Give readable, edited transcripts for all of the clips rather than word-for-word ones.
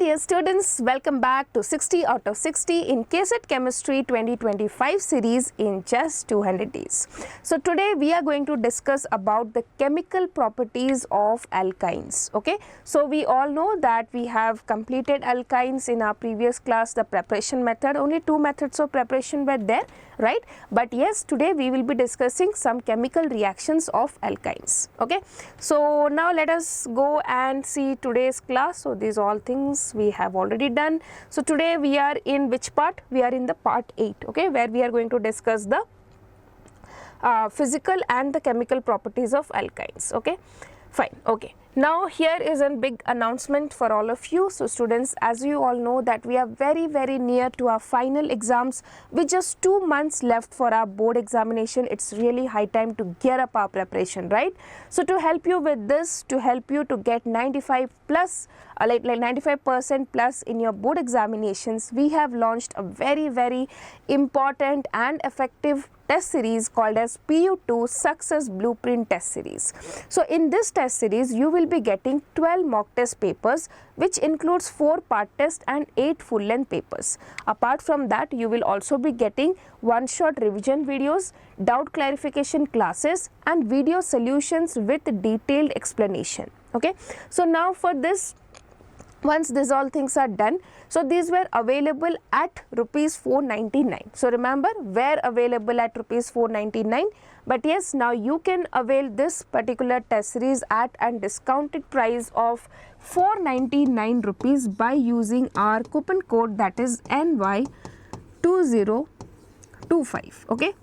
dear students, welcome back to 60 out of 60 in KCET Chemistry 2025 series in just 200 days. So today we are going to discuss about the chemical properties of alkynes. Okay, so we all know that we have completed alkynes in our previous class, the preparation method. Only two methods of preparation were there, right? But yes, today we will be discussing some chemical reactions of alkynes. Okay, so now let us go and see today's class. So these all things we have already done. So today we are in which part? We are in the part 8, okay, where we are going to discuss the physical and the chemical properties of alkynes. Okay, fine. Okay, now here is a big announcement for all of you. So students, as you all know that we are very near to our final exams with just 2 months left for our board examination. It's really high time to gear up our preparation, right? So to help you with this, to help you to get 95 plus like 95% plus in your board examinations, we have launched a very important and effective test series called as PU2 Success Blueprint Test Series. So in this test series, you will be getting 12 mock test papers, which includes 4 part test and 8 full length papers. Apart from that, you will also be getting one-shot revision videos, doubt clarification classes and video solutions with detailed explanation. Okay, so now for this, once these all things are done, so these were available at rupees 499. So remember, were available at rupees 499, but yes, now you can avail this particular test series at a discounted price of 499 rupees by using our coupon code, that is NY2025. Okay,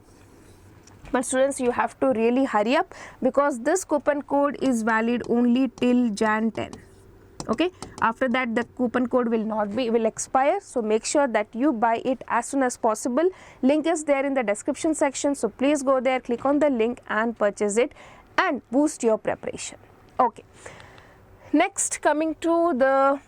but students, you have to really hurry up because this coupon code is valid only till Jan 10. Okay, after that the coupon code will expire, so make sure that you buy it as soon as possible. Link is there in the description section, so please go there, click on the link and purchase it and boost your preparation. Okay, next, coming to the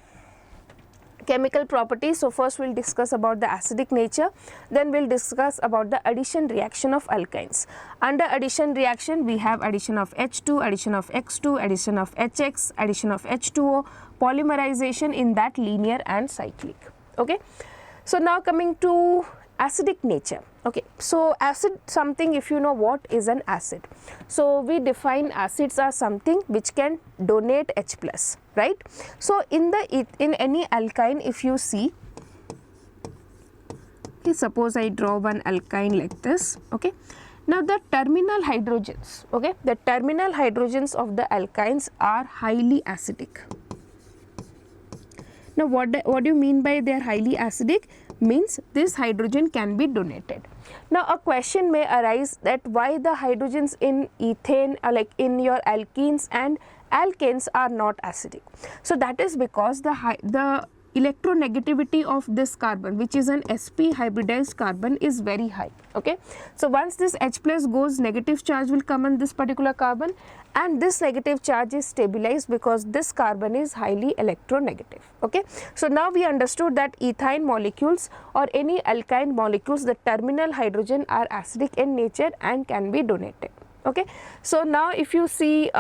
chemical properties. So first we'll discuss about the acidic nature, then we'll discuss about the addition reaction of alkynes. Under addition reaction, we have addition of H2, addition of X2, addition of HX, addition of H2O, polymerization in that linear and cyclic. Okay, so now coming to acidic nature. Okay, so acid something, if you know what is an acid, so we define acids as something which can donate H plus, right? So in any alkyne, if you see, okay, suppose I draw one alkyne like this. Okay, now the terminal hydrogens, okay, the terminal hydrogens of the alkynes are highly acidic. Now what do you mean by they are highly acidic? Means this hydrogen can be donated. Now a question may arise that why the hydrogens in ethane, like in your alkenes and alkanes, are not acidic. So that is because the electronegativity of this carbon, which is an sp hybridized carbon, is very high. Okay, so once this H plus goes, negative charge will come on this particular carbon, and this negative charge is stabilized because this carbon is highly electronegative. Okay, so now we understood that ethyne molecules or any alkyne molecules, the terminal hydrogen are acidic in nature and can be donated. Okay, so now if you see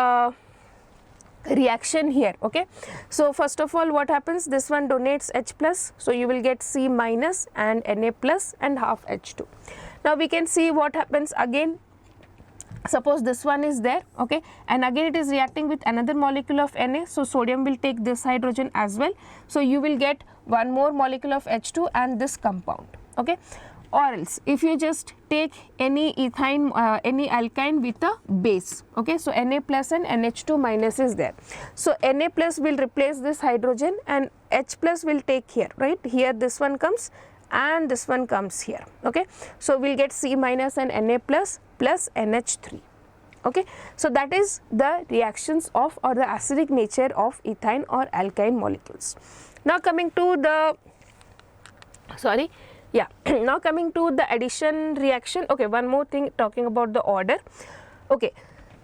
reaction here, okay, so first of all, what happens, this one donates H plus, so you will get C minus and Na plus and half H2. Now we can see what happens again. Suppose this one is there, okay, and again it is reacting with another molecule of Na, so sodium will take this hydrogen as well, so you will get one more molecule of H2 and this compound. Okay, or else if you just take any ethyne, any alkyne with a base, okay, so Na plus and NH2 minus is there, so Na plus will replace this hydrogen and H plus will take here, right, here this one comes and this one comes here. Okay, so we'll get C minus and Na plus NH3. Okay, so that is the reactions of or the acidic nature of ethyne or alkyne molecules. Now coming to the now coming to the addition reaction. Okay, one more thing talking about the order. Okay,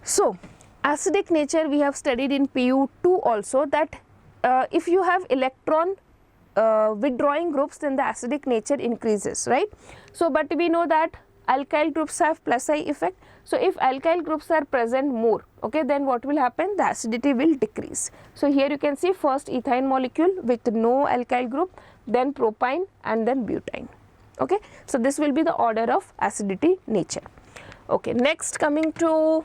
so acidic nature we have studied in PU2 also, that if you have electron withdrawing groups, then the acidic nature increases, right? So but we know that alkyl groups have plus I effect. So if alkyl groups are present more, okay, then what will happen? The acidity will decrease. So here you can see first ethane molecule with no alkyl group, then propyne and then butane. Okay, so this will be the order of acidity nature. Okay, next coming to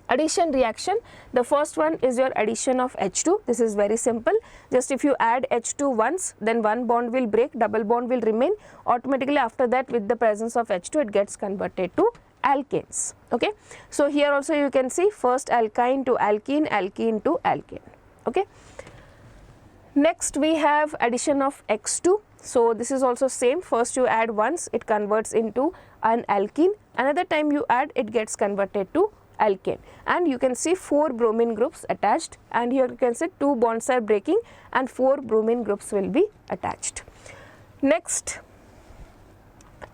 addition reaction, the first one is your addition of H2. This is very simple. Just if you add H2 once, then one bond will break, double bond will remain. Automatically after that, with the presence of H2, it gets converted to alkanes. Okay, so here also you can see first alkyne to alkene, alkene to alkane. Okay, next we have addition of X2. So this is also same, first you add once, it converts into an alkene, another time you add, it gets converted to alkane, and you can see 4 bromine groups attached, and here you can see 2 bonds are breaking and 4 bromine groups will be attached. Next,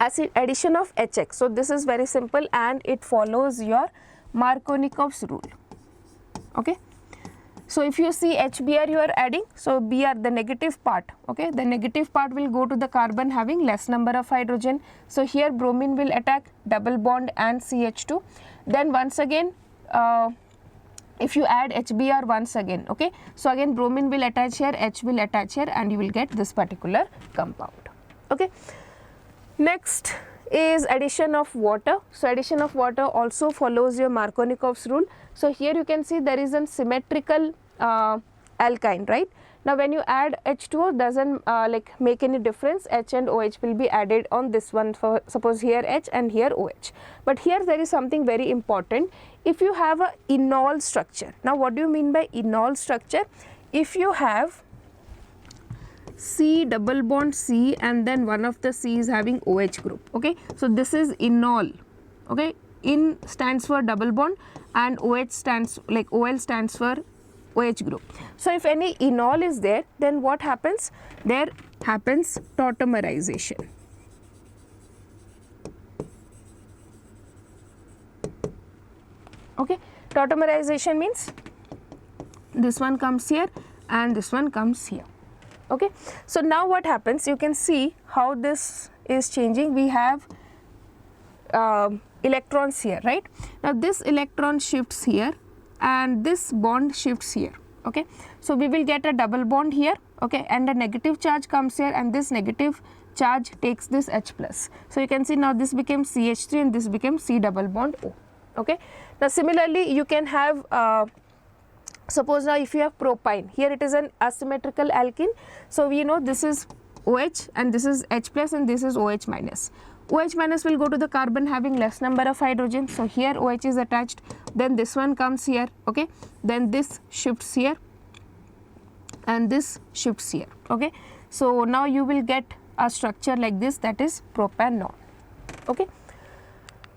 acid addition of HX. So this is very simple and it follows your Markovnikov's rule. Okay, so if you see HBr you are adding, so Br, the negative part, okay, the negative part will go to the carbon having less number of hydrogen. So here bromine will attack double bond and CH2. Then once again if you add HBr once again, okay, so again bromine will attach here, H will attach here, and you will get this particular compound. Okay, next is addition of water. So addition of water also follows your Markovnikov's rule. So here you can see there is a symmetrical alkyne, right? Now when you add H2O, doesn't like make any difference, H and OH will be added on this one, for suppose here H and here OH. But here there is something very important. If you have a enol structure, now what do you mean by enol structure? If you have C double bond C and then one of the C is having OH group, okay, so this is enol. Okay, in stands for double bond and OH stands, like OL stands for OH group. So if any enol is there, then what happens? There happens tautomerization. Okay, tautomerization means this one comes here and this one comes here. Okay, so now what happens? You can see how this is changing. We have electrons here, right? Now this electron shifts here and this bond shifts here. Okay, so we will get a double bond here, okay, and a negative charge comes here and this negative charge takes this H plus. So you can see now this became CH3 and this became C double bond O. Okay, now similarly you can have suppose now if you have propyne, here it is an asymmetrical alkene. So we know this is OH and this is H plus and this is OH minus. OH minus will go to the carbon having less number of hydrogen. So here OH is attached, then this one comes here, okay, then this shifts here and this shifts here. Okay, so now you will get a structure like this, that is propanol. Okay,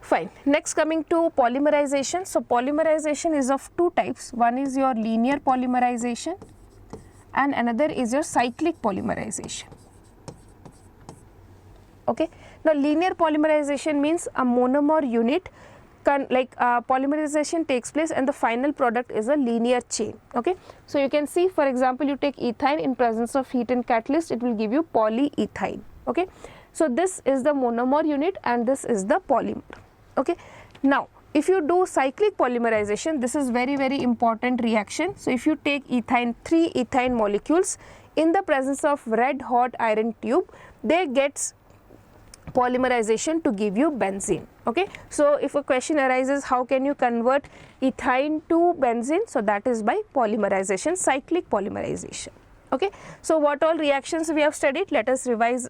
fine. Next coming to polymerization. So polymerization is of two types. One is your linear polymerization and another is your cyclic polymerization. Okay, now linear polymerization means a monomer unit polymerization takes place and the final product is a linear chain. Okay, so you can see, for example, you take ethyne in presence of heat and catalyst, it will give you polyethine. Okay, so this is the monomer unit and this is the polymer. Okay, now if you do cyclic polymerization, this is very important reaction. So if you take ethyne, 3 ethyne molecules in the presence of red hot iron tube, they get polymerization to give you benzene. Okay, so if a question arises, how can you convert ethyne to benzene? So that is by polymerization, cyclic polymerization. Okay, so what all reactions we have studied? Let us revise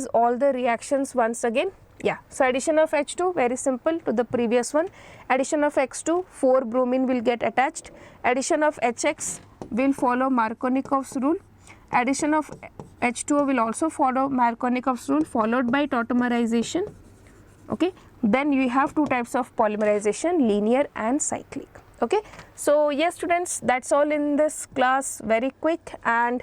all the reactions once again. Yeah, so addition of H2, very simple, to the previous one. Addition of X2, 4 bromine will get attached. Addition of HX will follow Markovnikov's rule. Addition of H2O will also follow Markovnikov's rule, followed by tautomerization. Okay, then you have two types of polymerization, linear and cyclic. Okay, so yes students, that's all in this class, very quick and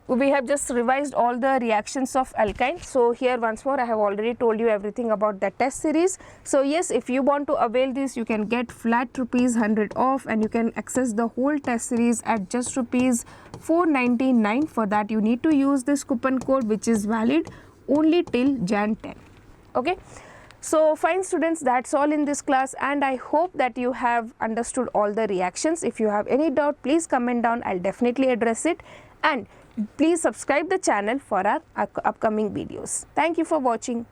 we have just revised all the reactions of alkynes. So here once more I have already told you everything about the test series. So yes, if you want to avail this, you can get flat ₹100 off, and you can access the whole test series at just ₹499. For that you need to use this coupon code, which is valid only till Jan 10. Okay. So fine students, that's all in this class, and I hope that you have understood all the reactions. If you have any doubt, please comment down, I'll definitely address it, and please subscribe the channel for our upcoming videos. Thank you for watching.